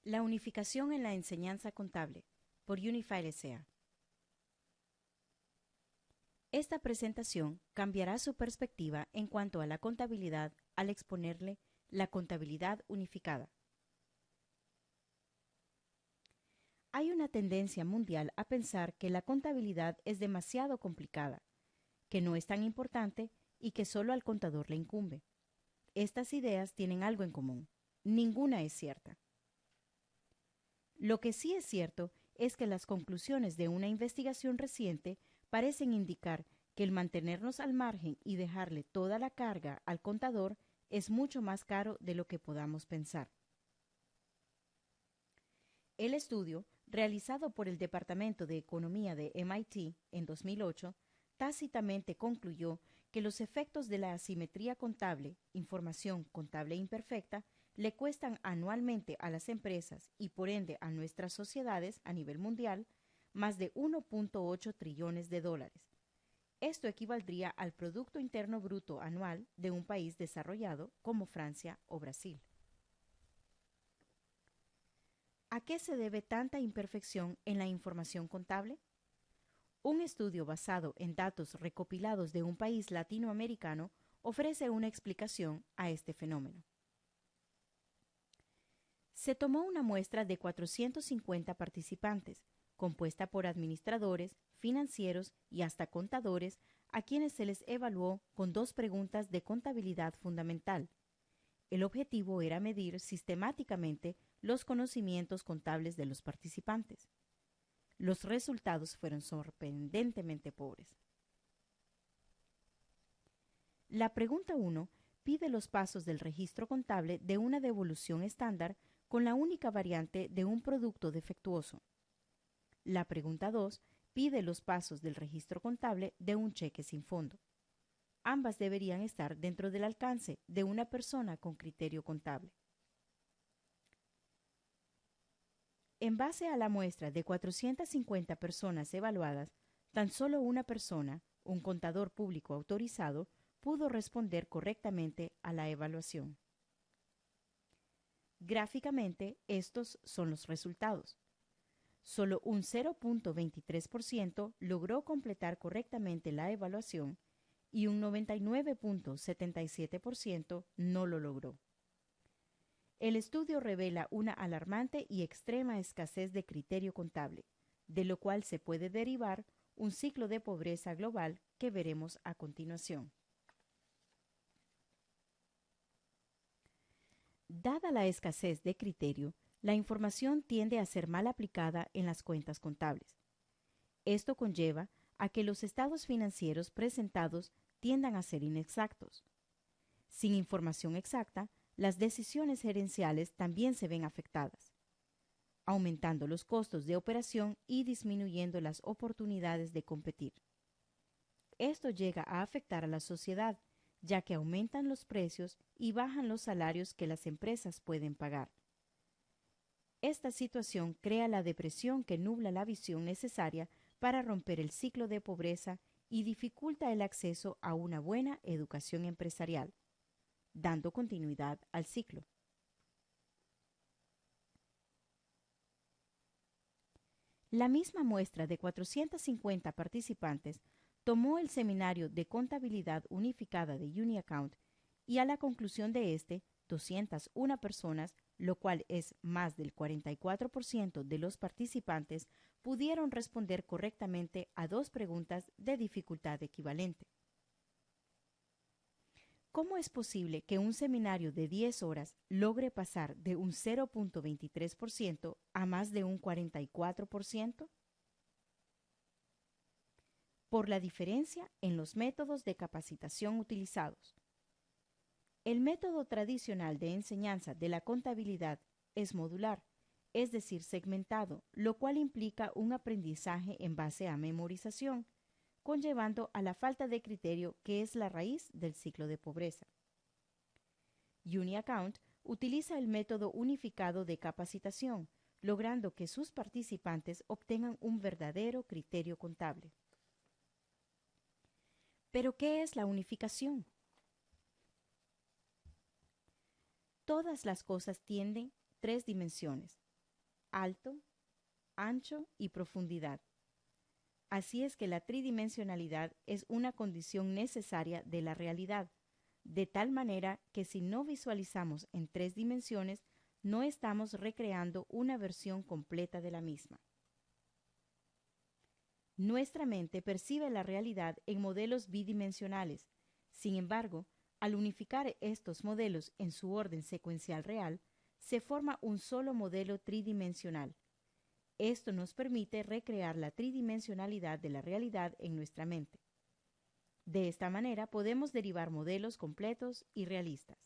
La unificación en la enseñanza contable, por Unified S.A. Esta presentación cambiará su perspectiva en cuanto a la contabilidad al exponerle la contabilidad unificada. Hay una tendencia mundial a pensar que la contabilidad es demasiado complicada, que no es tan importante y que solo al contador le incumbe. Estas ideas tienen algo en común. Ninguna es cierta. Lo que sí es cierto es que las conclusiones de una investigación reciente parecen indicar que el mantenernos al margen y dejarle toda la carga al contador es mucho más caro de lo que podamos pensar. El estudio, realizado por el Departamento de Economía de MIT en 2008, tácitamente concluyó que los efectos de la asimetría contable, información contable imperfecta, le cuestan anualmente a las empresas y por ende a nuestras sociedades a nivel mundial más de 1.8 trillones de dólares. Esto equivaldría al Producto Interno Bruto anual de un país desarrollado como Francia o Brasil. ¿A qué se debe tanta imperfección en la información contable? Un estudio basado en datos recopilados de un país latinoamericano ofrece una explicación a este fenómeno. Se tomó una muestra de 450 participantes, compuesta por administradores, financieros y hasta contadores, a quienes se les evaluó con dos preguntas de contabilidad fundamental. El objetivo era medir sistemáticamente los conocimientos contables de los participantes. Los resultados fueron sorprendentemente pobres. La pregunta 1 pide los pasos del registro contable de una devolución estándar con la única variante de un producto defectuoso. La pregunta 2 pide los pasos del registro contable de un cheque sin fondo. Ambas deberían estar dentro del alcance de una persona con criterio contable. En base a la muestra de 450 personas evaluadas, tan solo una persona, un contador público autorizado, pudo responder correctamente a la evaluación. Gráficamente, estos son los resultados. Solo un 0.23% logró completar correctamente la evaluación y un 99.77% no lo logró. El estudio revela una alarmante y extrema escasez de criterio contable, de lo cual se puede derivar un ciclo de pobreza global que veremos a continuación. Dada la escasez de criterio, la información tiende a ser mal aplicada en las cuentas contables. Esto conlleva a que los estados financieros presentados tiendan a ser inexactos. Sin información exacta, las decisiones gerenciales también se ven afectadas, aumentando los costos de operación y disminuyendo las oportunidades de competir. Esto llega a afectar a la sociedad, ya que aumentan los precios y bajan los salarios que las empresas pueden pagar. Esta situación crea la depresión que nubla la visión necesaria para romper el ciclo de pobreza y dificulta el acceso a una buena educación empresarial, dando continuidad al ciclo. La misma muestra de 450 participantes tomó el seminario de contabilidad unificada de UniAccount y a la conclusión de este, 201 personas, lo cual es más del 44% de los participantes, pudieron responder correctamente a dos preguntas de dificultad equivalente. ¿Cómo es posible que un seminario de 10 horas logre pasar de un 0.23% a más de un 44%? Por la diferencia en los métodos de capacitación utilizados. El método tradicional de enseñanza de la contabilidad es modular, es decir, segmentado, lo cual implica un aprendizaje en base a memorización, conllevando a la falta de criterio que es la raíz del ciclo de pobreza. UniAccount utiliza el método unificado de capacitación, logrando que sus participantes obtengan un verdadero criterio contable. ¿Pero qué es la unificación? Todas las cosas tienen tres dimensiones: alto, ancho y profundidad. Así es que la tridimensionalidad es una condición necesaria de la realidad, de tal manera que si no visualizamos en 3 dimensiones, no estamos recreando una versión completa de la misma. Nuestra mente percibe la realidad en modelos bidimensionales. Sin embargo, al unificar estos modelos en su orden secuencial real, se forma un solo modelo tridimensional. Esto nos permite recrear la tridimensionalidad de la realidad en nuestra mente. De esta manera podemos derivar modelos completos y realistas.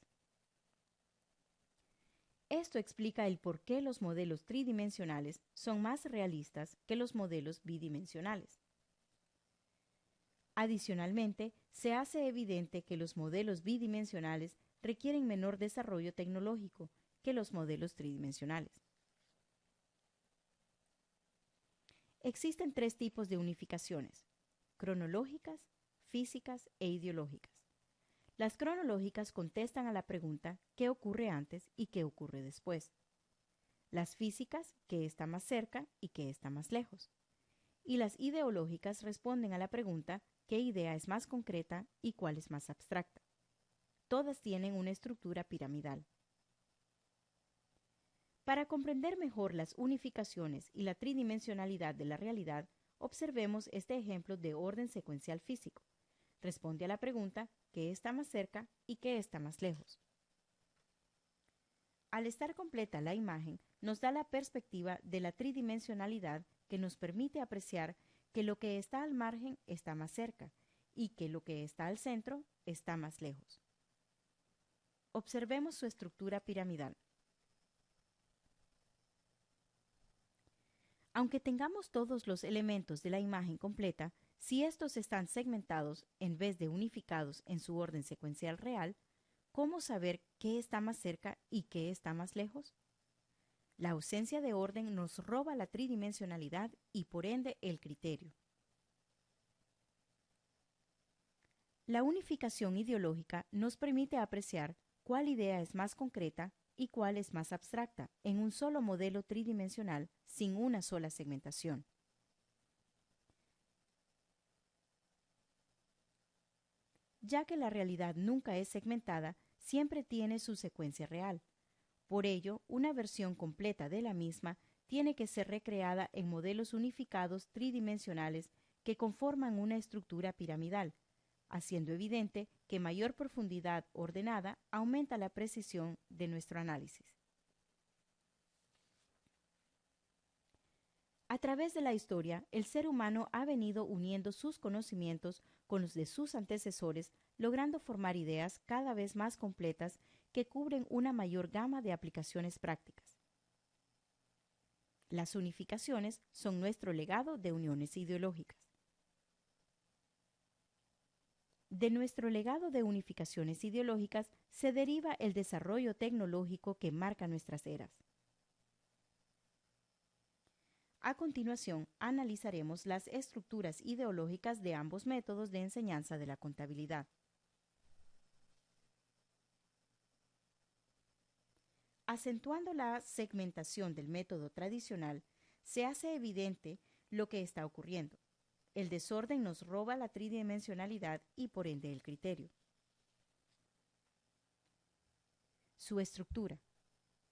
Esto explica el por qué los modelos tridimensionales son más realistas que los modelos bidimensionales. Adicionalmente, se hace evidente que los modelos bidimensionales requieren menor desarrollo tecnológico que los modelos tridimensionales. Existen 3 tipos de unificaciones: cronológicas, físicas e ideológicas. Las cronológicas contestan a la pregunta ¿qué ocurre antes y qué ocurre después? Las físicas, ¿qué está más cerca y qué está más lejos? Y las ideológicas responden a la pregunta ¿qué idea es más concreta y cuál es más abstracta? Todas tienen una estructura piramidal. Para comprender mejor las unificaciones y la tridimensionalidad de la realidad, observemos este ejemplo de orden secuencial físico. Responde a la pregunta ¿qué está más cerca y qué está más lejos? Al estar completa la imagen, nos da la perspectiva de la tridimensionalidad que nos permite apreciar que lo que está al margen está más cerca y que lo que está al centro está más lejos. Observemos su estructura piramidal. Aunque tengamos todos los elementos de la imagen completa, si estos están segmentados en vez de unificados en su orden secuencial real, ¿cómo saber qué está más cerca y qué está más lejos? La ausencia de orden nos roba la tridimensionalidad y por ende el criterio. La unificación ideológica nos permite apreciar cuál idea es más concreta y cuál es más abstracta en un solo modelo tridimensional sin una sola segmentación. Ya que la realidad nunca es segmentada, siempre tiene su secuencia real. Por ello, una versión completa de la misma tiene que ser recreada en modelos unificados tridimensionales que conforman una estructura piramidal, haciendo evidente que mayor profundidad ordenada aumenta la precisión de nuestro análisis. A través de la historia, el ser humano ha venido uniendo sus conocimientos con los de sus antecesores, logrando formar ideas cada vez más completas que cubren una mayor gama de aplicaciones prácticas. Las unificaciones son nuestro legado de uniones ideológicas. De nuestro legado de unificaciones ideológicas se deriva el desarrollo tecnológico que marca nuestras eras. A continuación, analizaremos las estructuras ideológicas de ambos métodos de enseñanza de la contabilidad. Acentuando la segmentación del método tradicional, se hace evidente lo que está ocurriendo. El desorden nos roba la tridimensionalidad y por ende el criterio. Su estructura.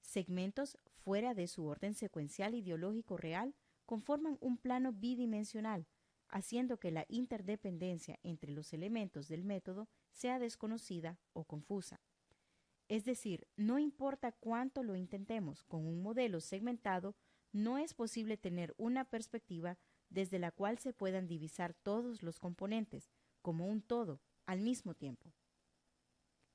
Segmentos fuera de su orden secuencial ideológico real conforman un plano bidimensional, haciendo que la interdependencia entre los elementos del método sea desconocida o confusa. Es decir, no importa cuánto lo intentemos con un modelo segmentado, no es posible tener una perspectiva desde la cual se puedan divisar todos los componentes, como un todo, al mismo tiempo.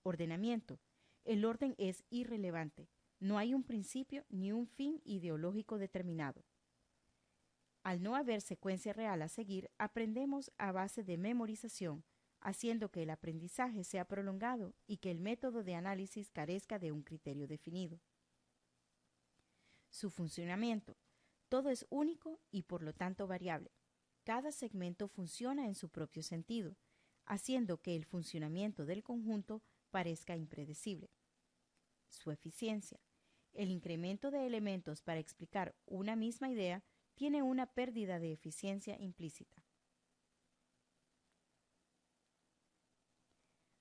Ordenamiento. El orden es irrelevante. No hay un principio ni un fin ideológico determinado. Al no haber secuencia real a seguir, aprendemos a base de memorización, haciendo que el aprendizaje sea prolongado y que el método de análisis carezca de un criterio definido. Su funcionamiento. Todo es único y por lo tanto variable. Cada segmento funciona en su propio sentido, haciendo que el funcionamiento del conjunto parezca impredecible. Su eficiencia. El incremento de elementos para explicar una misma idea tiene una pérdida de eficiencia implícita.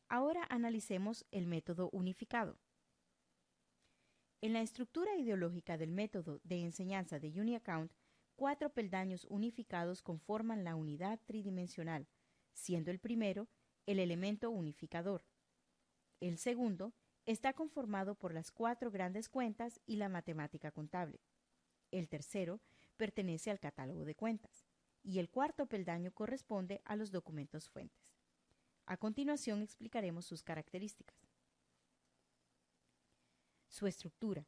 Ahora analicemos el método unificado. En la estructura ideológica del método de enseñanza de UniAccount, 4 peldaños unificados conforman la unidad tridimensional, siendo el primero el elemento unificador. El segundo está conformado por las 4 grandes cuentas y la matemática contable. El tercero pertenece al catálogo de cuentas. Y el cuarto peldaño corresponde a los documentos fuentes. A continuación explicaremos sus características. Su estructura.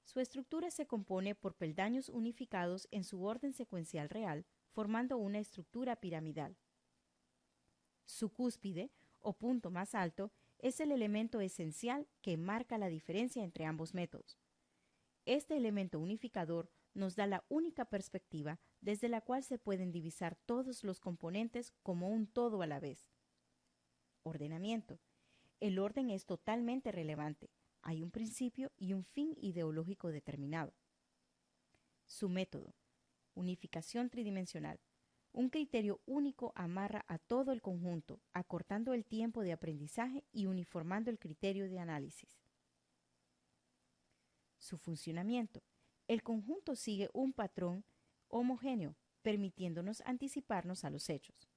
Su estructura se compone por peldaños unificados en su orden secuencial real, formando una estructura piramidal. Su cúspide, o punto más alto, es el elemento esencial que marca la diferencia entre ambos métodos. Este elemento unificador nos da la única perspectiva desde la cual se pueden divisar todos los componentes como un todo a la vez. Ordenamiento. El orden es totalmente relevante. Hay un principio y un fin ideológico determinado. Su método. Unificación tridimensional. Un criterio único amarra a todo el conjunto, acortando el tiempo de aprendizaje y uniformando el criterio de análisis. Su funcionamiento. El conjunto sigue un patrón homogéneo, permitiéndonos anticiparnos a los hechos.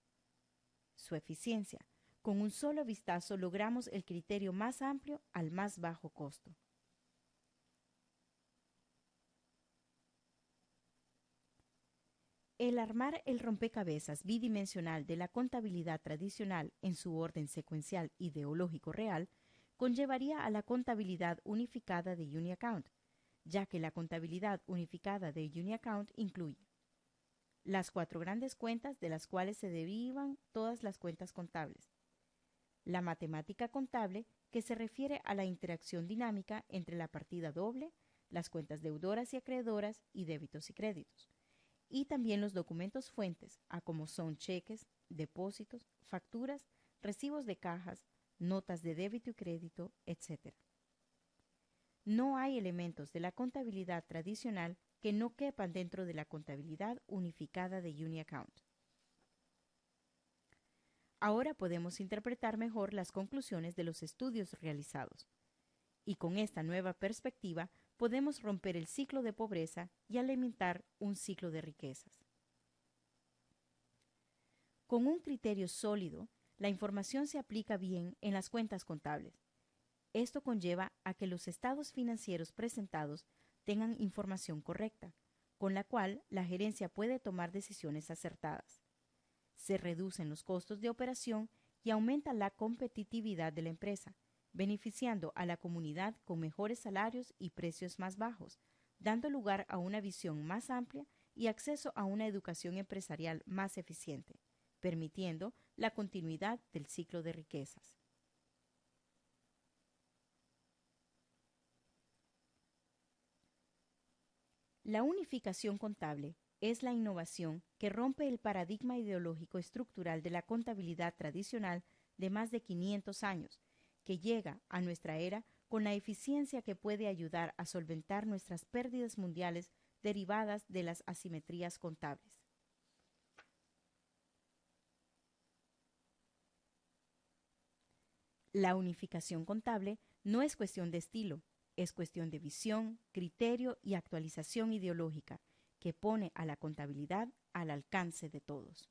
Su eficiencia. Con un solo vistazo logramos el criterio más amplio al más bajo costo. El armar el rompecabezas bidimensional de la contabilidad tradicional en su orden secuencial ideológico real conllevaría a la contabilidad unificada de UniAccount, ya que la contabilidad unificada de UniAccount incluye las 4 grandes cuentas de las cuales se derivan todas las cuentas contables, la matemática contable, que se refiere a la interacción dinámica entre la partida doble, las cuentas deudoras y acreedoras y débitos y créditos, y también los documentos fuentes, como son cheques, depósitos, facturas, recibos de cajas, notas de débito y crédito, etc. No hay elementos de la contabilidad tradicional que no quepan dentro de la contabilidad unificada de UniAccount. Ahora podemos interpretar mejor las conclusiones de los estudios realizados. Y con esta nueva perspectiva podemos romper el ciclo de pobreza y alimentar un ciclo de riquezas. Con un criterio sólido, la información se aplica bien en las cuentas contables. Esto conlleva a que los estados financieros presentados tengan información correcta, con la cual la gerencia puede tomar decisiones acertadas. Se reducen los costos de operación y aumenta la competitividad de la empresa, beneficiando a la comunidad con mejores salarios y precios más bajos, dando lugar a una visión más amplia y acceso a una educación empresarial más eficiente, permitiendo la continuidad del ciclo de riquezas. La unificación contable es la innovación que rompe el paradigma ideológico estructural de la contabilidad tradicional de más de 500 años, que llega a nuestra era con la eficiencia que puede ayudar a solventar nuestras pérdidas mundiales derivadas de las asimetrías contables. La unificación contable no es cuestión de estilo, es cuestión de visión, criterio y actualización ideológica, que pone a la contabilidad al alcance de todos.